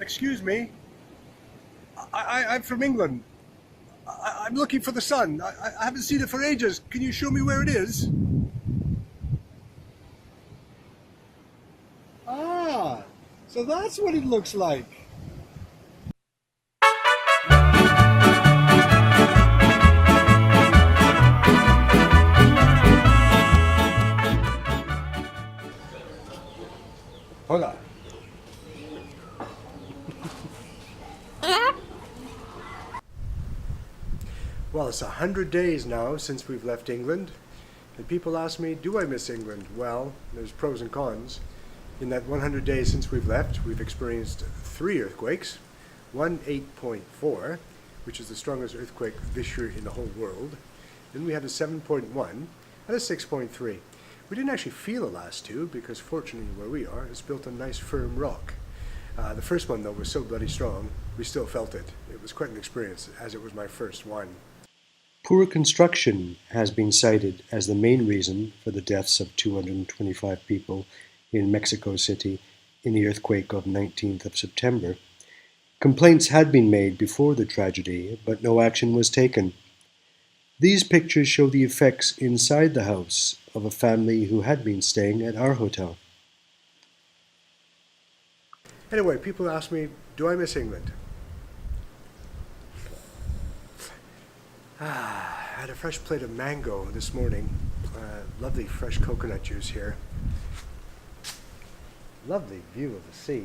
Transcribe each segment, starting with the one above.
Excuse me. I'm from England. I'm looking for the sun. I haven't seen it for ages. Can you show me where it is? Ah, so that's what it looks like. Hola. Well, it's 100 days now since we've left England, and people ask me, do I miss England? Well, there's pros and cons. In that 100 days since we've left, we've experienced 3 earthquakes, one 8.4, which is the strongest earthquake this year in the whole world. Then we had a 7.1 and a 6.3. We didn't actually feel the last 2 because fortunately where we are, it's built on nice firm rock. The first one though was so bloody strong, we still felt it. It was quite an experience as it was my first one. Poor construction has been cited as the main reason for the deaths of 225 people in Mexico City in the earthquake of 19th of September. Complaints had been made before the tragedy, but no action was taken. These pictures show the effects inside the house of a family who had been staying at our hotel. Anyway, people ask me, do I miss England? I had a fresh plate of mango this morning. Lovely fresh coconut juice here. Lovely view of the sea.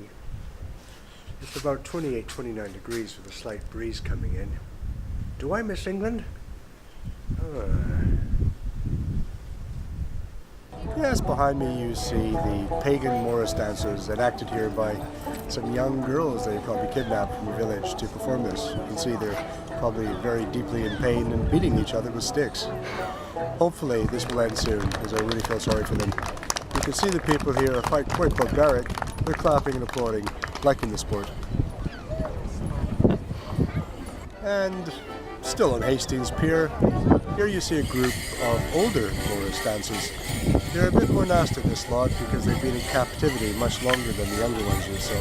It's about 28, 29 degrees with a slight breeze coming in. Do I miss England? Yes, behind me you see the pagan Morris dancers enacted here by some young girls they probably kidnapped from a village to perform this. You can see they're probably very deeply in pain and beating each other with sticks. Hopefully this will end soon, because I really feel sorry for them. You can see the people here are quite barbaric. They're clapping and applauding, liking the sport. And still on Hastings Pier, here you see a group of older Morris dancers. They're a bit more nasty, this lot, because they've been in captivity much longer than the younger ones or so.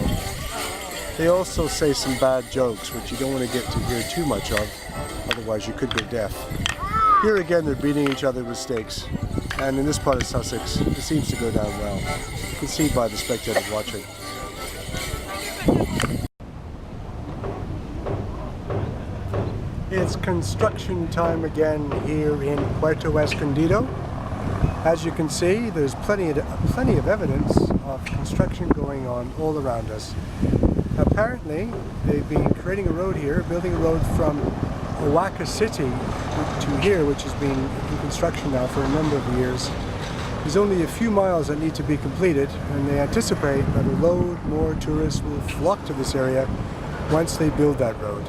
They also say some bad jokes, which you don't want to get to hear too much of, otherwise you could go deaf. Here again they're beating each other with stakes, and in this part of Sussex it seems to go down well. You can see by the spectators watching. It's construction time again here in Puerto Escondido. As you can see, there's plenty of evidence of construction going on all around us. Apparently, they've been creating a road here, building a road from Oaxaca City to here, which has been in construction now for a number of years. There's only a few miles that need to be completed, and they anticipate that a load more tourists will flock to this area once they build that road.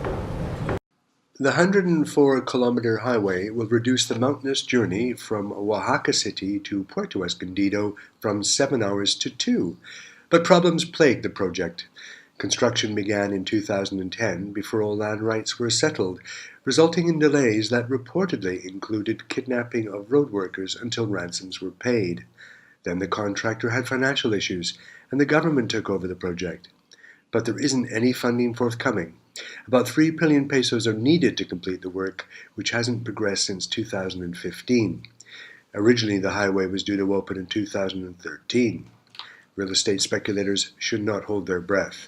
The 104-kilometer highway will reduce the mountainous journey from Oaxaca City to Puerto Escondido from 7 hours to 2. But problems plagued the project. Construction began in 2010 before all land rights were settled, resulting in delays that reportedly included kidnapping of road workers until ransoms were paid. Then the contractor had financial issues, and the government took over the project. But there isn't any funding forthcoming. About 3 billion pesos are needed to complete the work, which hasn't progressed since 2015. Originally, the highway was due to open in 2013. Real estate speculators should not hold their breath.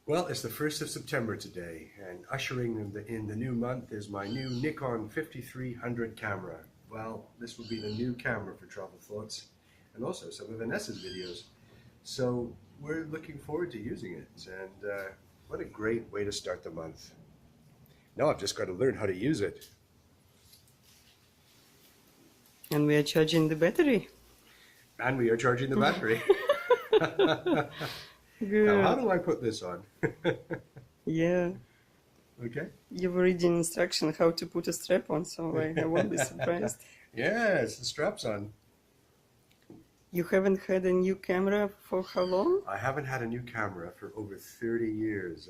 Well, it's the 1st of September today, and ushering in the new month is my new Nikon 5300 camera. Well, this will be the new camera for Travel Thoughts, and also some of Inessa's videos. So we're looking forward to using it, and what a great way to start the month. Now I've just got to learn how to use it. And we are charging the battery. And we are charging the battery. Good. Now how do I put this on? Yeah. Okay. You've reading instruction how to put a strap on, so I won't be surprised. Yes, the strap's on. You haven't had a new camera for how long? I haven't had a new camera for over 30 years.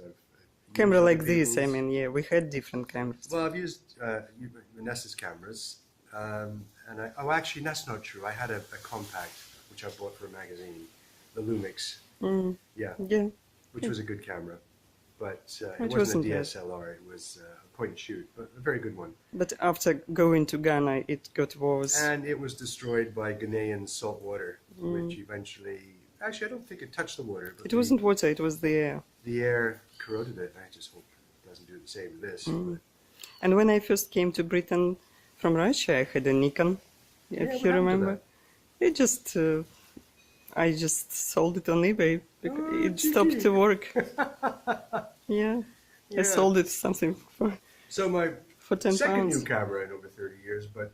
Camera like this, I mean, yeah, we had different cameras. Well, I've used Inessa's cameras, actually, that's not true. I had a compact, which I bought for a magazine, the Lumix, Mm. Yeah, Yeah, which was a good camera. But it it wasn't wasn't a bad. DSLR, it was a point and shoot, but a very good one. But after going to Ghana, it got worse. And it was destroyed by Ghanaian salt water, which eventually, actually I don't think it touched the water, but It wasn't water, it was the air. the air corroded it. I just hope it doesn't do the same to this. But, And when I first came to Britain from Russia, I had a Nikon, yeah, if what you happened to remember. that? It just, I just sold it on eBay because Oh, it stopped GG. to work. Yeah, I Yeah. sold it something So my for 10 second pounds. new camera in over 30 years, but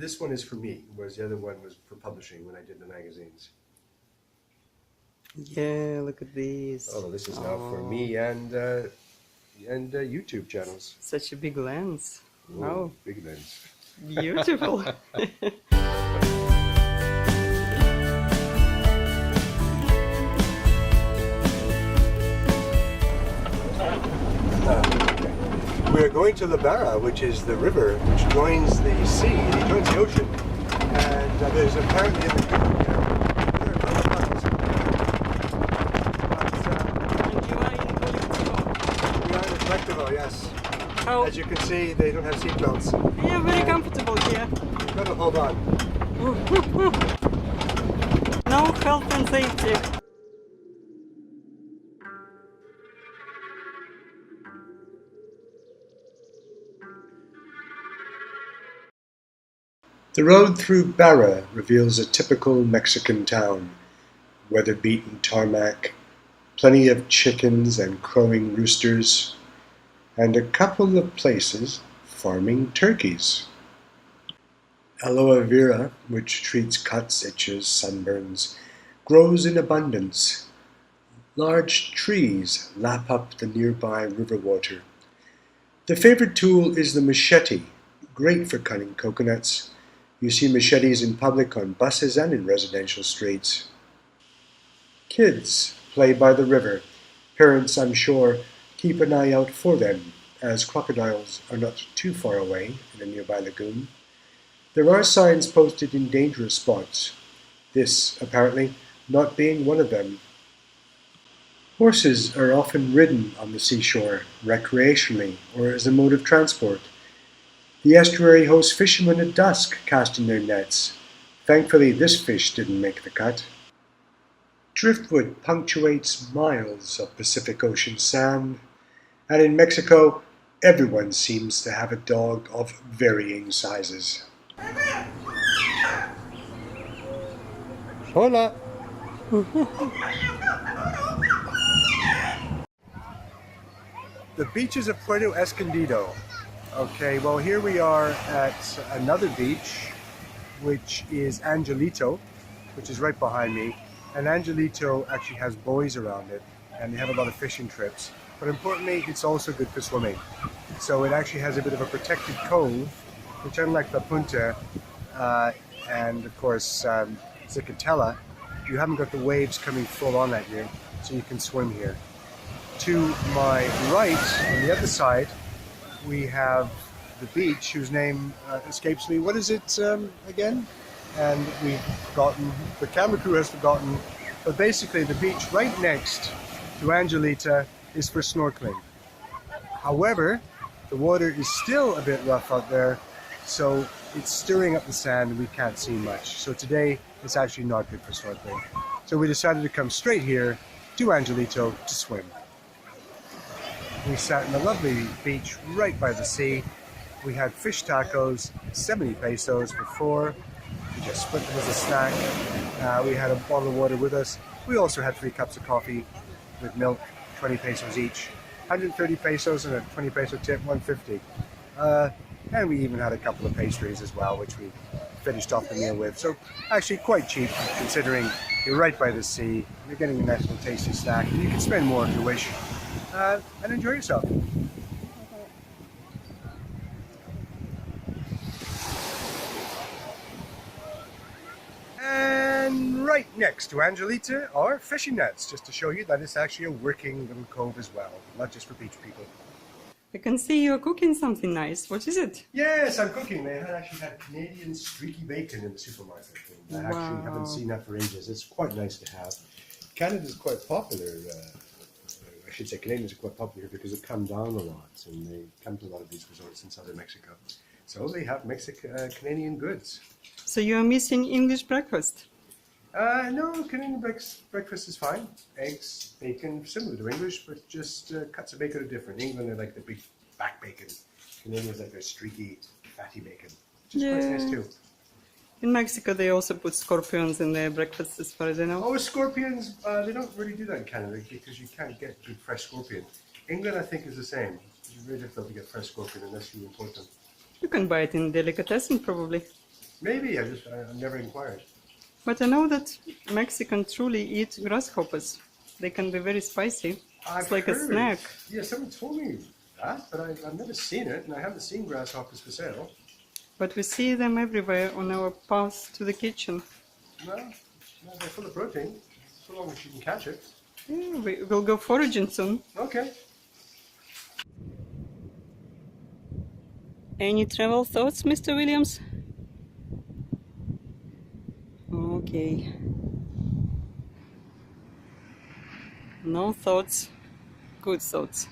this one is for me, whereas the other one was for publishing when I did the magazines. Yeah, look at these. Oh, this is now for Oh, me and YouTube channels. such a big lens. Oh, Wow, big lens. beautiful. We are going to the Barra, which is the river which joins the sea, it joins the ocean. And there's apparently in the there are no tunnels. But, You are in Colectivo. we are in Collectivo, yes. How? As you can see, they don't have seatbelts. Yeah, very comfortable here. You've got to hold on. No health and safety. The road through Barra reveals a typical Mexican town. Weather-beaten tarmac, plenty of chickens and crowing roosters, and a couple of places farming turkeys. Aloe vera, which treats cuts, itches, sunburns, grows in abundance. Large trees lap up the nearby river water. The favorite tool is the machete, great for cutting coconuts. You see machetes in public on buses and in residential streets. Kids play by the river. Parents, I'm sure, keep an eye out for them, as crocodiles are not too far away in a nearby lagoon. There are signs posted in dangerous spots, this, apparently, not being one of them. Horses are often ridden on the seashore, recreationally or as a mode of transport. The estuary hosts fishermen at dusk casting their nets. Thankfully, this fish didn't make the cut. Driftwood punctuates miles of Pacific Ocean sand, and in Mexico, everyone seems to have a dog of varying sizes. Hola! The beaches of Puerto Escondido. Okay, well here we are at another beach, which is Angelito, which is right behind me. And Angelito actually has buoys around it, and they have a lot of fishing trips. But importantly, it's also good for swimming. So it actually has a bit of a protected cove, which unlike La Punta and of course Zicatella, you haven't got the waves coming full on at you, so you can swim here. To my right, on the other side, we have the beach, whose name escapes me. What is it again? And we've forgotten, the camera crew has forgotten, but basically the beach right next to Angelita is for snorkeling. However, the water is still a bit rough out there, so it's stirring up the sand and we can't see much. So today it's actually not good for snorkeling. So we decided to come straight here to Angelito to swim. We sat in a lovely beach right by the sea. We had fish tacos, 70 pesos for 4. We just split them as a snack. We had a bottle of water with us. We also had 3 cups of coffee with milk, 20 pesos each. 130 pesos and a 20 peso tip, 150. And we even had a couple of pastries as well, which we finished off the meal with. So actually quite cheap, considering you're right by the sea, you're getting a nice little tasty snack, and you can spend more if you wish. And enjoy yourself. And right next to Angelita are fishing nets, just to show you that it's actually a working little cove as well, not just for beach people. I can see you're cooking something nice. What is it? Yes, I'm cooking. They actually had Canadian streaky bacon in the supermarket. And I actually haven't Wow. seen that for ages. It's quite nice to have. Canada's quite popular. I should say Canadians are quite popular because they come down a lot and they come to a lot of these resorts in southern Mexico. So they have Canadian goods. So you're missing English breakfast? No, Canadian breakfast is fine. Eggs, bacon, similar to English, but just cuts of bacon are different. England are like the big back bacon. Canadians like their streaky, fatty bacon, which is quite nice too. In Mexico, they also put scorpions in their breakfast, as far as I know. Oh, scorpions, they don't really do that in Canada because you can't get good fresh scorpion. England, I think, is the same. It's very difficult to get fresh scorpion unless you import them. You can buy it in delicatessen, probably. Maybe, I've never inquired. But I know that Mexicans truly eat grasshoppers. They can be very spicy. It's like a snack. Yeah, someone told me that, but I've never seen it, and I haven't seen grasshoppers for sale. But we see them everywhere on our path to the kitchen. No, they're full of protein, so long as you can catch it. Yeah, we'll go foraging soon. Okay. Any travel thoughts, Mr. Williams? Okay. No thoughts, good thoughts.